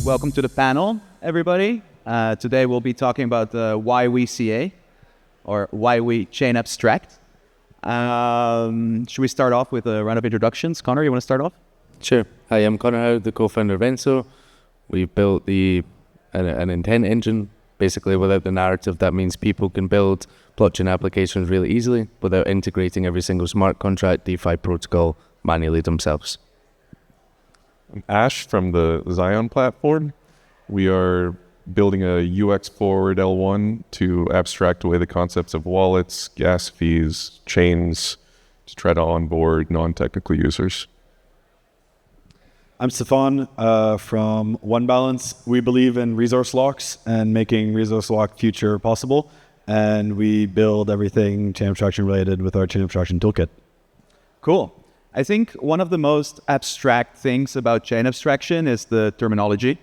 Welcome to the panel, everybody. Today we'll be talking about why we CA, or why we chain abstract. Should we start off with a round of introductions? Connor, you want to start off? Sure. Hi, I'm Connor Howe, the co-founder of Enso. We built an intent engine. Basically, without the narrative, that means people can build blockchain applications really easily without integrating every single smart contract, DeFi protocol manually themselves. I'm Ash from the Xion platform. We are building a UX-forward L1 to abstract away the concepts of wallets, gas fees, chains, to try to onboard non-technical users. I'm Stephane from OneBalance. We believe in resource locks and making resource lock future possible. And we build everything chain abstraction related with our chain abstraction toolkit. Cool. I think one of the most abstract things about chain abstraction is the terminology.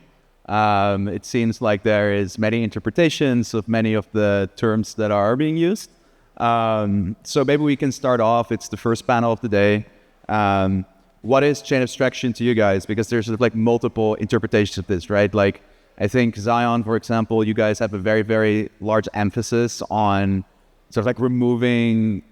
It seems like there is many interpretations of many of the terms that are being used. So maybe we can start off. It's the first panel of the day. What is chain abstraction to you guys? Because there's sort of like multiple interpretations of this, right? Like I think Xion, for example, you guys have a very, very large emphasis on sort of like removing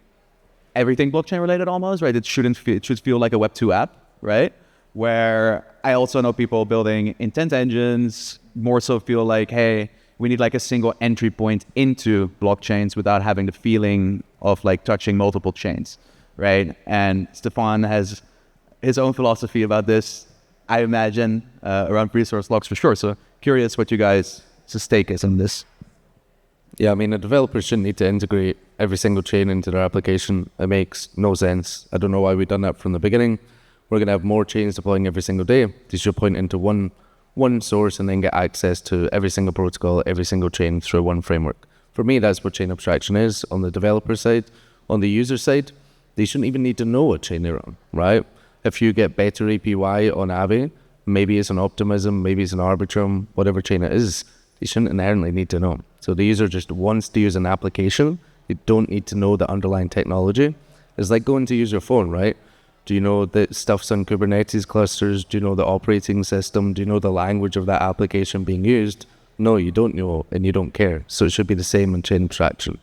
everything blockchain related almost, right? It should feel like a Web2 app, right? Where I also know people building intent engines more so feel like, hey, we need like a single entry point into blockchains without having the feeling of like touching multiple chains, right? And Stephane has his own philosophy about this, I imagine, around resource locks for sure. So curious what you guys' stake is on this. Yeah, I mean, a developer shouldn't need to integrate every single chain into their application. It makes no sense. I don't know why we've done that from the beginning. We're going to have more chains deploying every single day. They should point into one source and then get access to every single protocol, every single chain through one framework. For me, that's what chain abstraction is on the developer side. On the user side, they shouldn't even need to know what chain they're on, right? If you get better APY on Aave, maybe it's an Optimism, maybe it's an Arbitrum, whatever chain it is, they shouldn't inherently need to know. So the user just wants to use an application. You don't need to know the underlying technology. It's like going to use your phone, right? Do you know that stuff's on Kubernetes clusters? Do you know the operating system? Do you know the language of that application being used? No, you don't know and you don't care. So it should be the same in chain abstraction.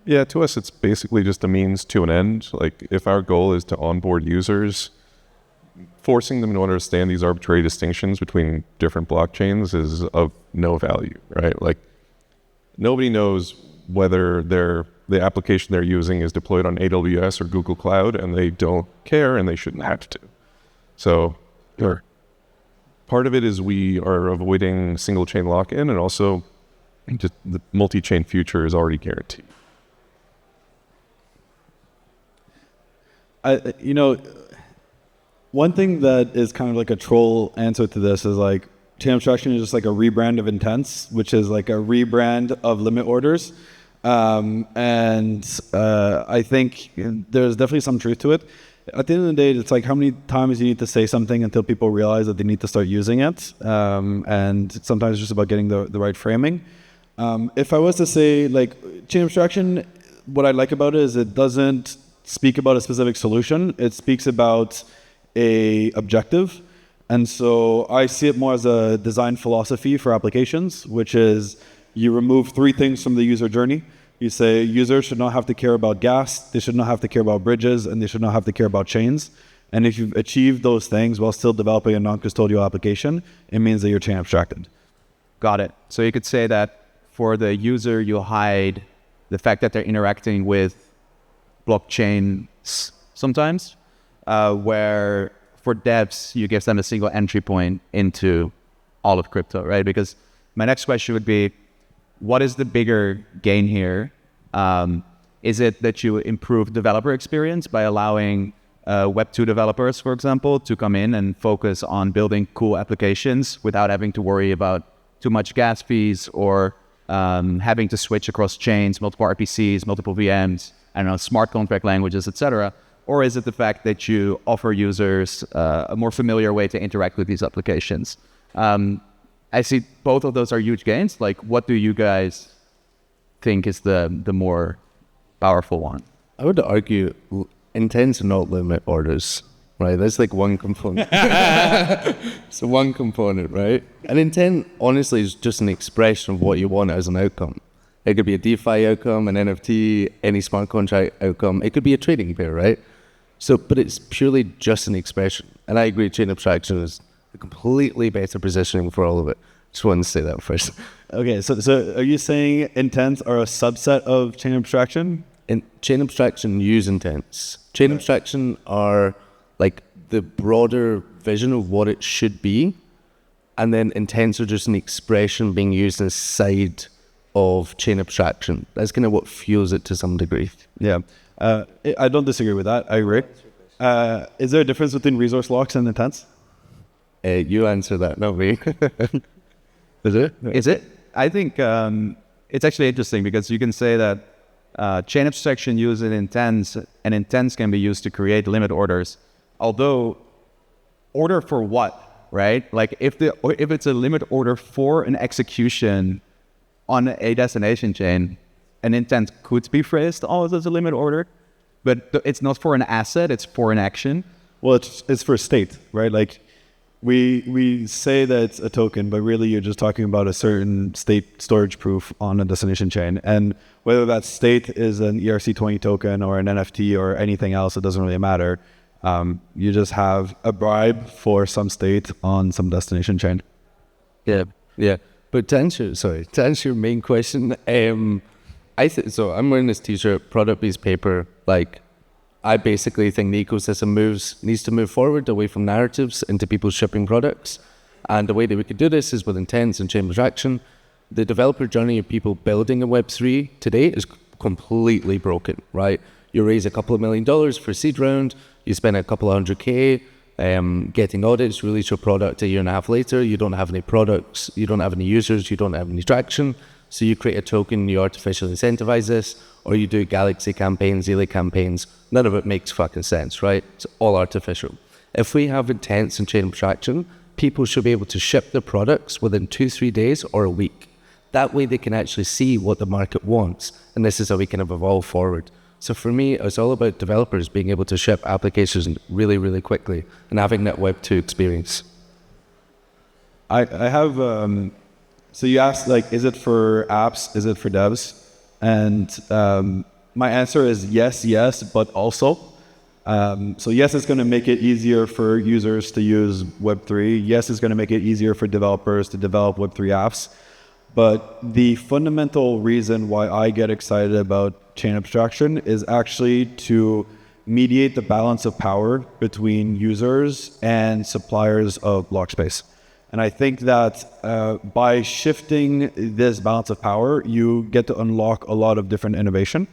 Yeah, to us, it's basically just a means to an end. Like if our goal is to onboard users, forcing them to understand these arbitrary distinctions between different blockchains is of no value, right? Like nobody knows whether the application they're using is deployed on AWS or Google Cloud, and they don't care and they shouldn't have to. So sure. Part of it is we are avoiding single chain lock-in, and also just the multi-chain future is already guaranteed. One thing that is kind of like a troll answer to this is like chain abstraction is just like a rebrand of intents, which is like a rebrand of limit orders. I think there's definitely some truth to it. At the end of the day, it's like how many times you need to say something until people realize that they need to start using it. And sometimes it's just about getting the right framing. If I was to say like chain abstraction, what I like about it is it doesn't speak about a specific solution. It speaks about a objective. And so I see it more as a design philosophy for applications, which is you remove three things from the user journey. You say users should not have to care about gas, they should not have to care about bridges, and they should not have to care about chains. And if you've achieved those things while still developing a non-custodial application, it means that you're chain abstracted. Got it. So you could say that for the user, you hide the fact that they're interacting with blockchains sometimes, where for devs, you give them a single entry point into all of crypto, right? Because my next question would be, what is the bigger gain here? Is it that you improve developer experience by allowing Web2 developers, for example, to come in and focus on building cool applications without having to worry about too much gas fees or having to switch across chains, multiple RPCs, multiple VMs, I don't know, smart contract languages, etc.? Or is it the fact that you offer users a more familiar way to interact with these applications? I see both of those are huge gains. Like, what do you guys think is the more powerful one? I would argue intents are not limit orders. right? That's like one component. So one component, right? An intent, honestly, is just an expression of what you want as an outcome. It could be a DeFi outcome, an NFT, any smart contract outcome. It could be a trading pair, right? So, but it's purely just an expression. And I agree, chain abstraction is a completely better positioning for all of it. Just wanted to say that first. Okay, so are you saying intents are a subset of chain abstraction? In chain abstraction, use intents. Chain abstraction are like the broader vision of what it should be, and then intents are just an expression being used inside of chain abstraction. That's kind of what fuels it to some degree. Yeah, I don't disagree with that. I agree. Is there a difference between resource locks and intents? You answer that, not me. Is it? Is it? I think it's actually interesting because you can say that chain abstraction uses intents, and intents can be used to create limit orders. Although, order for what, right? Like if it's a limit order for an execution on a destination chain, an intent could be phrased as a limit order, but it's not for an asset; it's for an action. Well, it's for state, right? Like we say that it's a token, but really you're just talking about a certain state storage proof on a destination chain. And whether that state is an ERC20 token or an NFT or anything else, it doesn't really matter. You just have a bribe for some state on some destination chain. Yeah. But to answer your main question, so I'm wearing this t-shirt, product-based paper. Like, I basically think the ecosystem needs to move forward away from narratives into people shipping products. And the way that we could do this is with intents and chain abstraction. The developer journey of people building a Web3 today is completely broken, right? You raise a couple of $1 million for seed round, you spend a couple of $100K getting audits, release your product a year and a half later, you don't have any products, you don't have any users, you don't have any traction. So you create a token, you artificially incentivize this, or you do Galaxy campaigns, Elite campaigns. None of it makes fucking sense, right? It's all artificial. If we have intents and chain abstraction, people should be able to ship their products within 2-3 days or a week. That way they can actually see what the market wants, and this is how we kind of evolve forward. So for me, it's all about developers being able to ship applications really, really quickly and having that Web 2 experience. I have, so you asked, like, is it for apps? Is it for devs? And my answer is yes, but also. So yes, it's going to make it easier for users to use Web3. Yes, it's going to make it easier for developers to develop Web3 apps. But the fundamental reason why I get excited about chain abstraction is actually to mediate the balance of power between users and suppliers of block space. And I think that by shifting this balance of power, you get to unlock a lot of different innovation.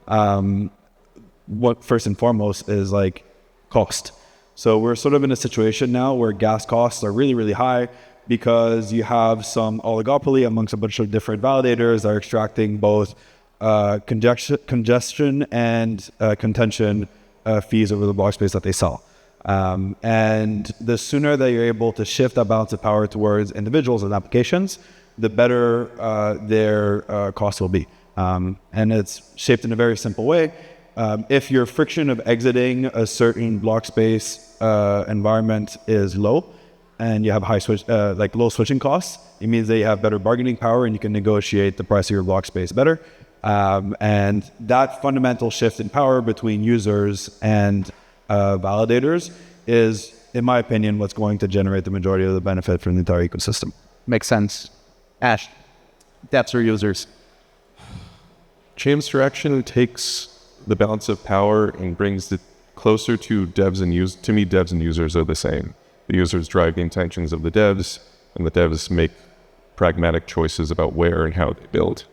What first and foremost is like cost. So we're sort of in a situation now where gas costs are really, really high because you have some oligopoly amongst a bunch of different validators that are extracting both congestion and contention fees over the block space that they sell. And the sooner that you're able to shift that balance of power towards individuals and applications, the better their cost will be. And it's shaped in a very simple way. If your friction of exiting a certain block space environment is low, and you have high low switching costs, it means that you have better bargaining power and you can negotiate the price of your block space better. And that fundamental shift in power between users and validators is, in my opinion, what's going to generate the majority of the benefit from the entire ecosystem. Makes sense. Ash, devs or users? Chain abstraction takes the balance of power and brings it closer to devs and users. To me, devs and users are the same. The users drive the intentions of the devs, and the devs make pragmatic choices about where and how they build.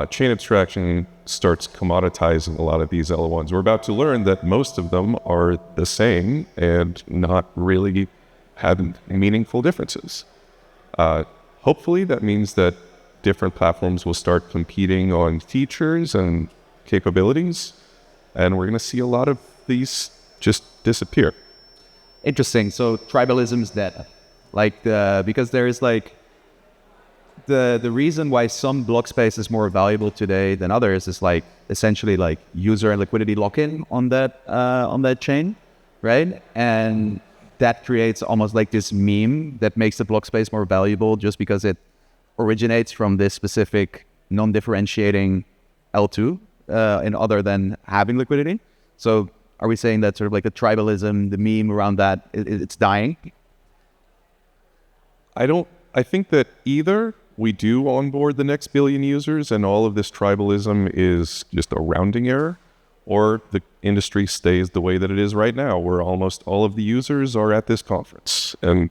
Chain abstraction starts commoditizing a lot of these L1s. We're about to learn that most of them are the same and not really have meaningful differences. Hopefully that means that different platforms will start competing on features and capabilities, and we're going to see a lot of these just disappear. Interesting. So tribalism is dead. Because there is the reason why some block space is more valuable today than others is essentially user and liquidity lock-in on that chain. right? And that creates almost like this meme that makes the block space more valuable just because it originates from this specific non-differentiating L2 and other than having liquidity. So are we saying that sort of like the tribalism, the meme around that, it's dying? I think that either we do onboard the next billion users and all of this tribalism is just a rounding error, or the industry stays the way that it is right now, where almost all of the users are at this conference. And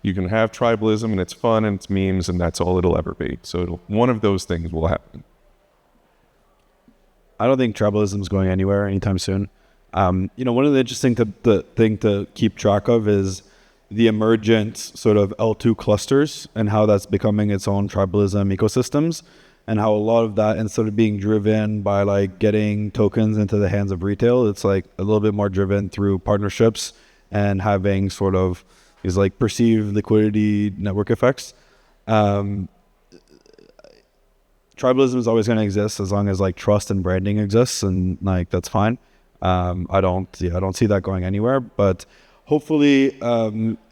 you can have tribalism and it's fun and it's memes and that's all it'll ever be. So one of those things will happen. I don't think tribalism is going anywhere anytime soon. One of the interesting thing to keep track of is the emergent sort of L2 clusters and how that's becoming its own tribalism ecosystems, and how a lot of that, instead of being driven by like getting tokens into the hands of retail, it's like a little bit more driven through partnerships and having sort of these like perceived liquidity network effects. Tribalism is always going to exist as long as like trust and branding exists, and like that's fine. I don't see that going anywhere, but hopefully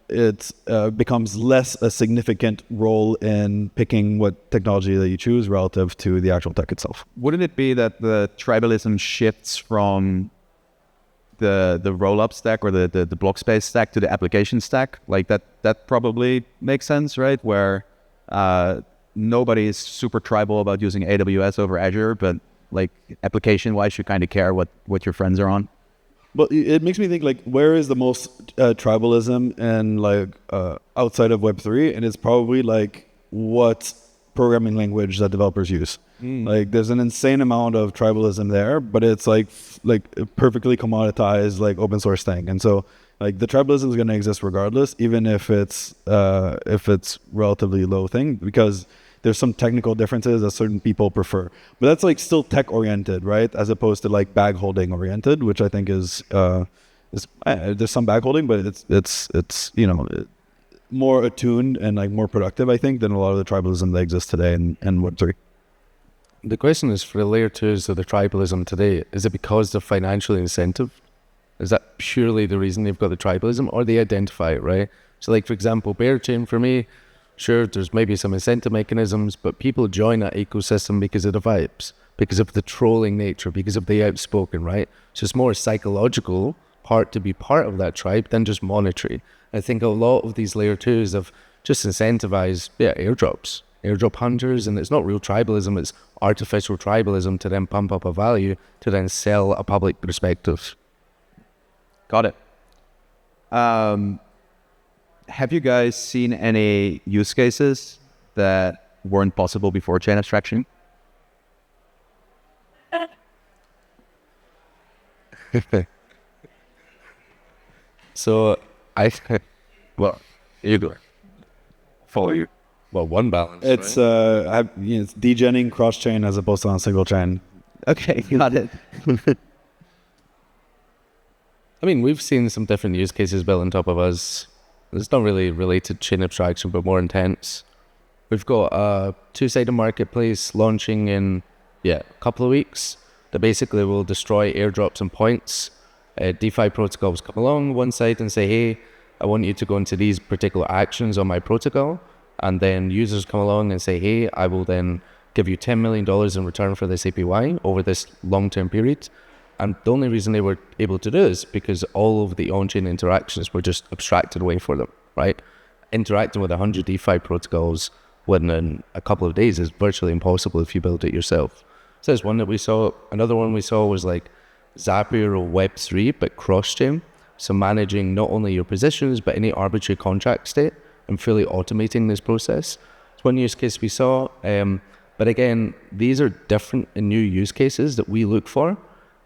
it becomes less a significant role in picking what technology that you choose relative to the actual tech itself. Wouldn't it be that the tribalism shifts from the roll-up stack or the block space stack to the application stack? Like that probably makes sense, right? Where nobody is super tribal about using AWS over Azure, but like application-wise, you kind of care what your friends are on. But it makes me think, like, where is the most tribalism and like outside of Web3? And it's probably like what programming language that developers use. Like there's an insane amount of tribalism there, but it's like a perfectly commoditized like open source thing. And so like the tribalism is going to exist regardless, even if it's relatively low thing, because there's some technical differences that certain people prefer. But that's like still tech oriented, right? As opposed to like bag holding oriented, which I think is there's some bag holding, but it's more attuned and like more productive, I think, than a lot of the tribalism that exists today in Web3. The question is, for the layer 2s of the tribalism today, is it because they're financially incentive? Is that purely the reason they've got the tribalism, or they identify it, right? So like, for example, Bear Chain for me, sure, there's maybe some incentive mechanisms, but people join that ecosystem because of the vibes, because of the trolling nature, because of the outspoken, right? So it's more a psychological part to be part of that tribe than just monetary. I think a lot of these layer 2s have just incentivized, airdrop hunters, and it's not real tribalism, it's artificial tribalism to then pump up a value to then sell a public perspective. Got it. Have you guys seen any use cases that weren't possible before chain abstraction? So you go. Follow you. Well, OneBalance. It's right? it's degenning cross chain as opposed to on single chain. Okay, got it. I mean, we've seen some different use cases built on top of us. It's not really related to chain abstraction, but more intense. We've got a two-sided marketplace launching in a couple of weeks that basically will destroy airdrops and points. DeFi protocols come along one side and say, hey, I want you to go into these particular actions on my protocol. And then users come along and say, hey, I will then give you $10 million in return for this APY over this long-term period. And the only reason they were able to do this is because all of the on-chain interactions were just abstracted away for them, right? Interacting with 100 DeFi protocols within a couple of days is virtually impossible if you build it yourself. So there's one that we saw. Another one we saw was like Zapier or Web3, but cross-chain. So managing not only your positions, but any arbitrary contract state and fully automating this process. It's one use case we saw. But again, these are different and new use cases that we look for.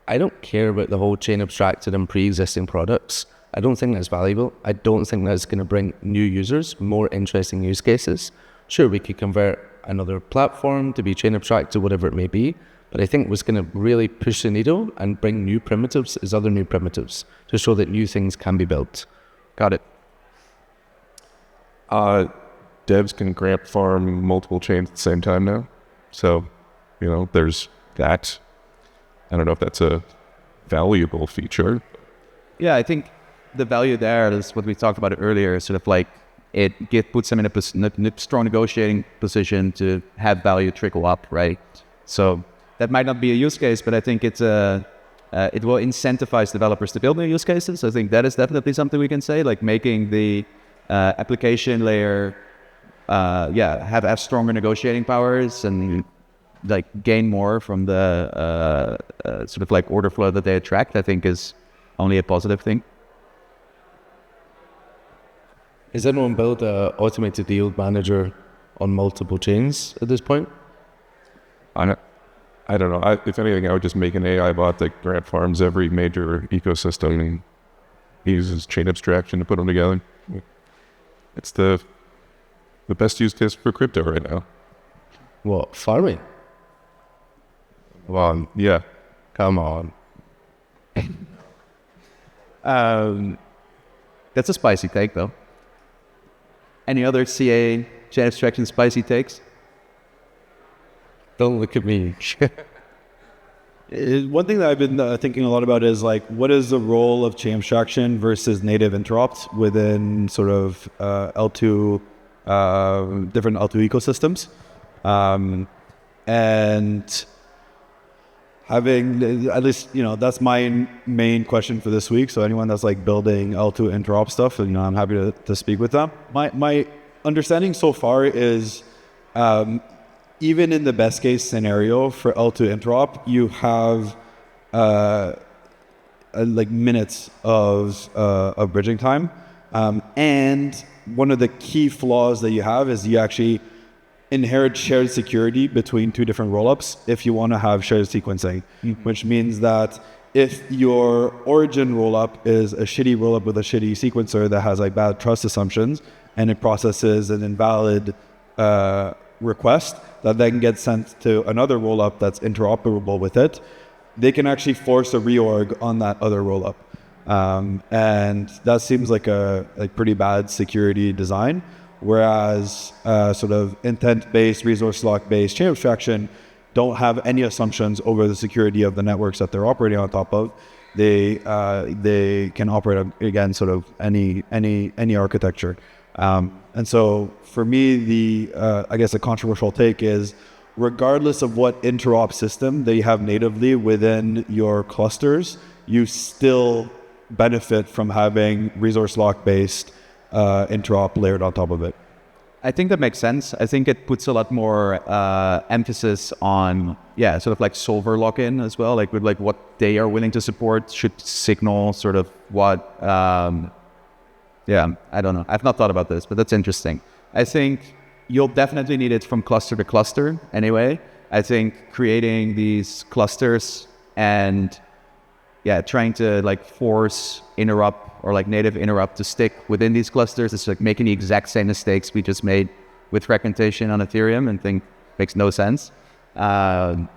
I don't care about the whole chain abstracted and pre-existing products. I don't think that's valuable. I don't think that's going to bring new users, more interesting use cases. Sure, we could convert another platform to be chain abstracted, whatever it may be. But I think what's going to really push the needle and bring new primitives is other new primitives to show that new things can be built. Got it. Devs can grant farm multiple chains at the same time now. So, there's that. I don't know if that's a valuable feature. Yeah, I think the value there is what we talked about earlier, sort of like puts them in a strong negotiating position to have value trickle up, right? So that might not be a use case, but I think it will incentivize developers to build new use cases. I think that is definitely something we can say, like making the application layer, have stronger negotiating powers and like gain more from the sort of like order flow that they attract. I think is only a positive thing. Has anyone built an automated yield manager on multiple chains at this point? I don't know. If anything, I would just make an AI bot that grant farms every major ecosystem and uses chain abstraction to put them together. It's the best use case for crypto right now. What, farming? Well, yeah. Come on. That's a spicy take, though. Any other CA chain abstraction spicy takes? Don't look at me. One thing that I've been thinking a lot about is like, what is the role of chain abstraction versus native interop within sort of L2, different L2 ecosystems? And having, at least, that's my main question for this week. So anyone that's like building L2 interop stuff, I'm happy to speak with them. My understanding so far is, even in the best case scenario for L2 interop, you have like minutes of bridging time. And one of the key flaws that you have is you actually inherit shared security between two different rollups if you want to have shared sequencing, which means that if your origin rollup is a shitty rollup with a shitty sequencer that has like bad trust assumptions and it processes an invalid request that then gets sent to another rollup that's interoperable with it, they can actually force a reorg on that other rollup. And that seems like a pretty bad security design. Whereas sort of intent-based, resource lock-based chain abstraction don't have any assumptions over the security of the networks that they're operating on top of. They can operate against sort of any architecture. And so for me, I guess a controversial take is, regardless of what interop system they have natively within your clusters, you still benefit from having resource lock-based interop layered on top of it. I think that makes sense. I think it puts a lot more emphasis on, sort of like solver lock-in as well, like with like what they are willing to support should signal sort of what, I don't know. I've not thought about this, but that's interesting. I think you'll definitely need it from cluster to cluster anyway. I think creating these clusters and trying to like force interop or like native interop to stick within these clusters is like making the exact same mistakes we just made with fragmentation on Ethereum and think makes no sense. Ash,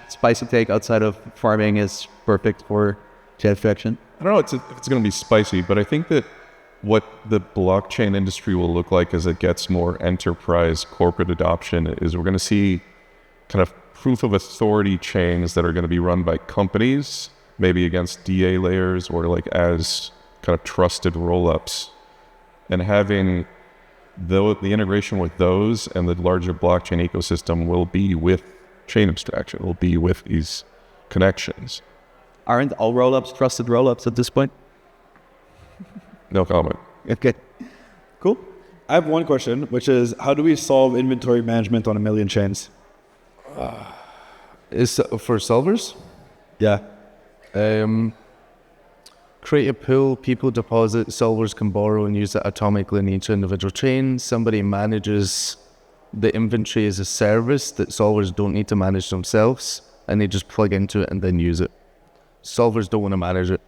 spicy take outside of farming is perfect for chain abstraction. I don't know if it's going to be spicy, but I think that what the blockchain industry will look like as it gets more enterprise corporate adoption is we're going to see kind of proof of authority chains that are going to be run by companies, maybe against DA layers or like as kind of trusted rollups, and having the integration with those and the larger blockchain ecosystem will be with chain abstraction, will be with these connections. Aren't all rollups trusted rollups at this point? No comment. Okay. Cool. I have one question, which is, how do we solve inventory management on a million chains? Is for solvers? Yeah. Create a pool, people deposit, solvers can borrow and use it atomically in each individual chain. Somebody manages the inventory as a service that solvers don't need to manage themselves, and they just plug into it and then use it. Solvers don't want to manage it.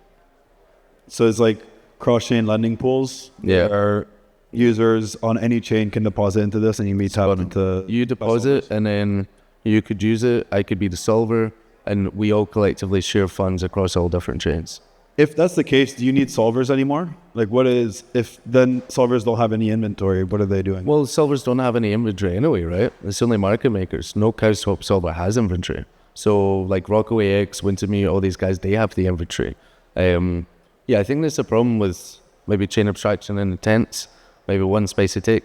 So it's like cross-chain lending pools where users on any chain can deposit into this, and you meet up into... You deposit, and then you could use it, I could be the solver, and we all collectively share funds across all different chains. If that's the case, do you need solvers anymore? Like, if then solvers don't have any inventory, what are they doing? Well, solvers don't have any inventory anyway, right? It's only market makers. No Cowswap solver has inventory. So like Rockaway X, Wintermute, all these guys, they have the inventory. Yeah, I think there's a problem with maybe chain abstraction and intents. Maybe one spicy take.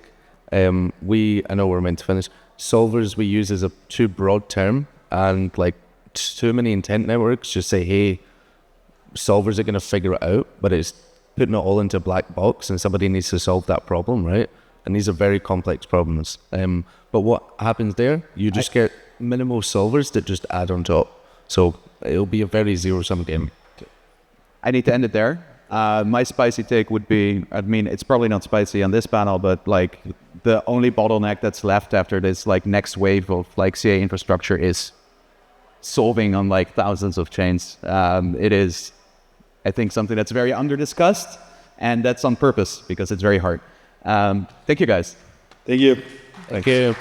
I know we're meant to finish. Solvers we use as a too broad term, and like too many intent networks just say, hey, solvers are going to figure it out, but it's putting it all into a black box and somebody needs to solve that problem, right? And these are very complex problems. But what happens there, you just get minimal solvers that just add on top. So it'll be a very zero-sum game. I need to end it there. My spicy take would be, I mean, it's probably not spicy on this panel, but like the only bottleneck that's left after this like next wave of like CA infrastructure is solving on like thousands of chains. It is, I think, something that's very under-discussed, and that's on purpose because it's very hard. Thank you, guys. Thank you. Thank you.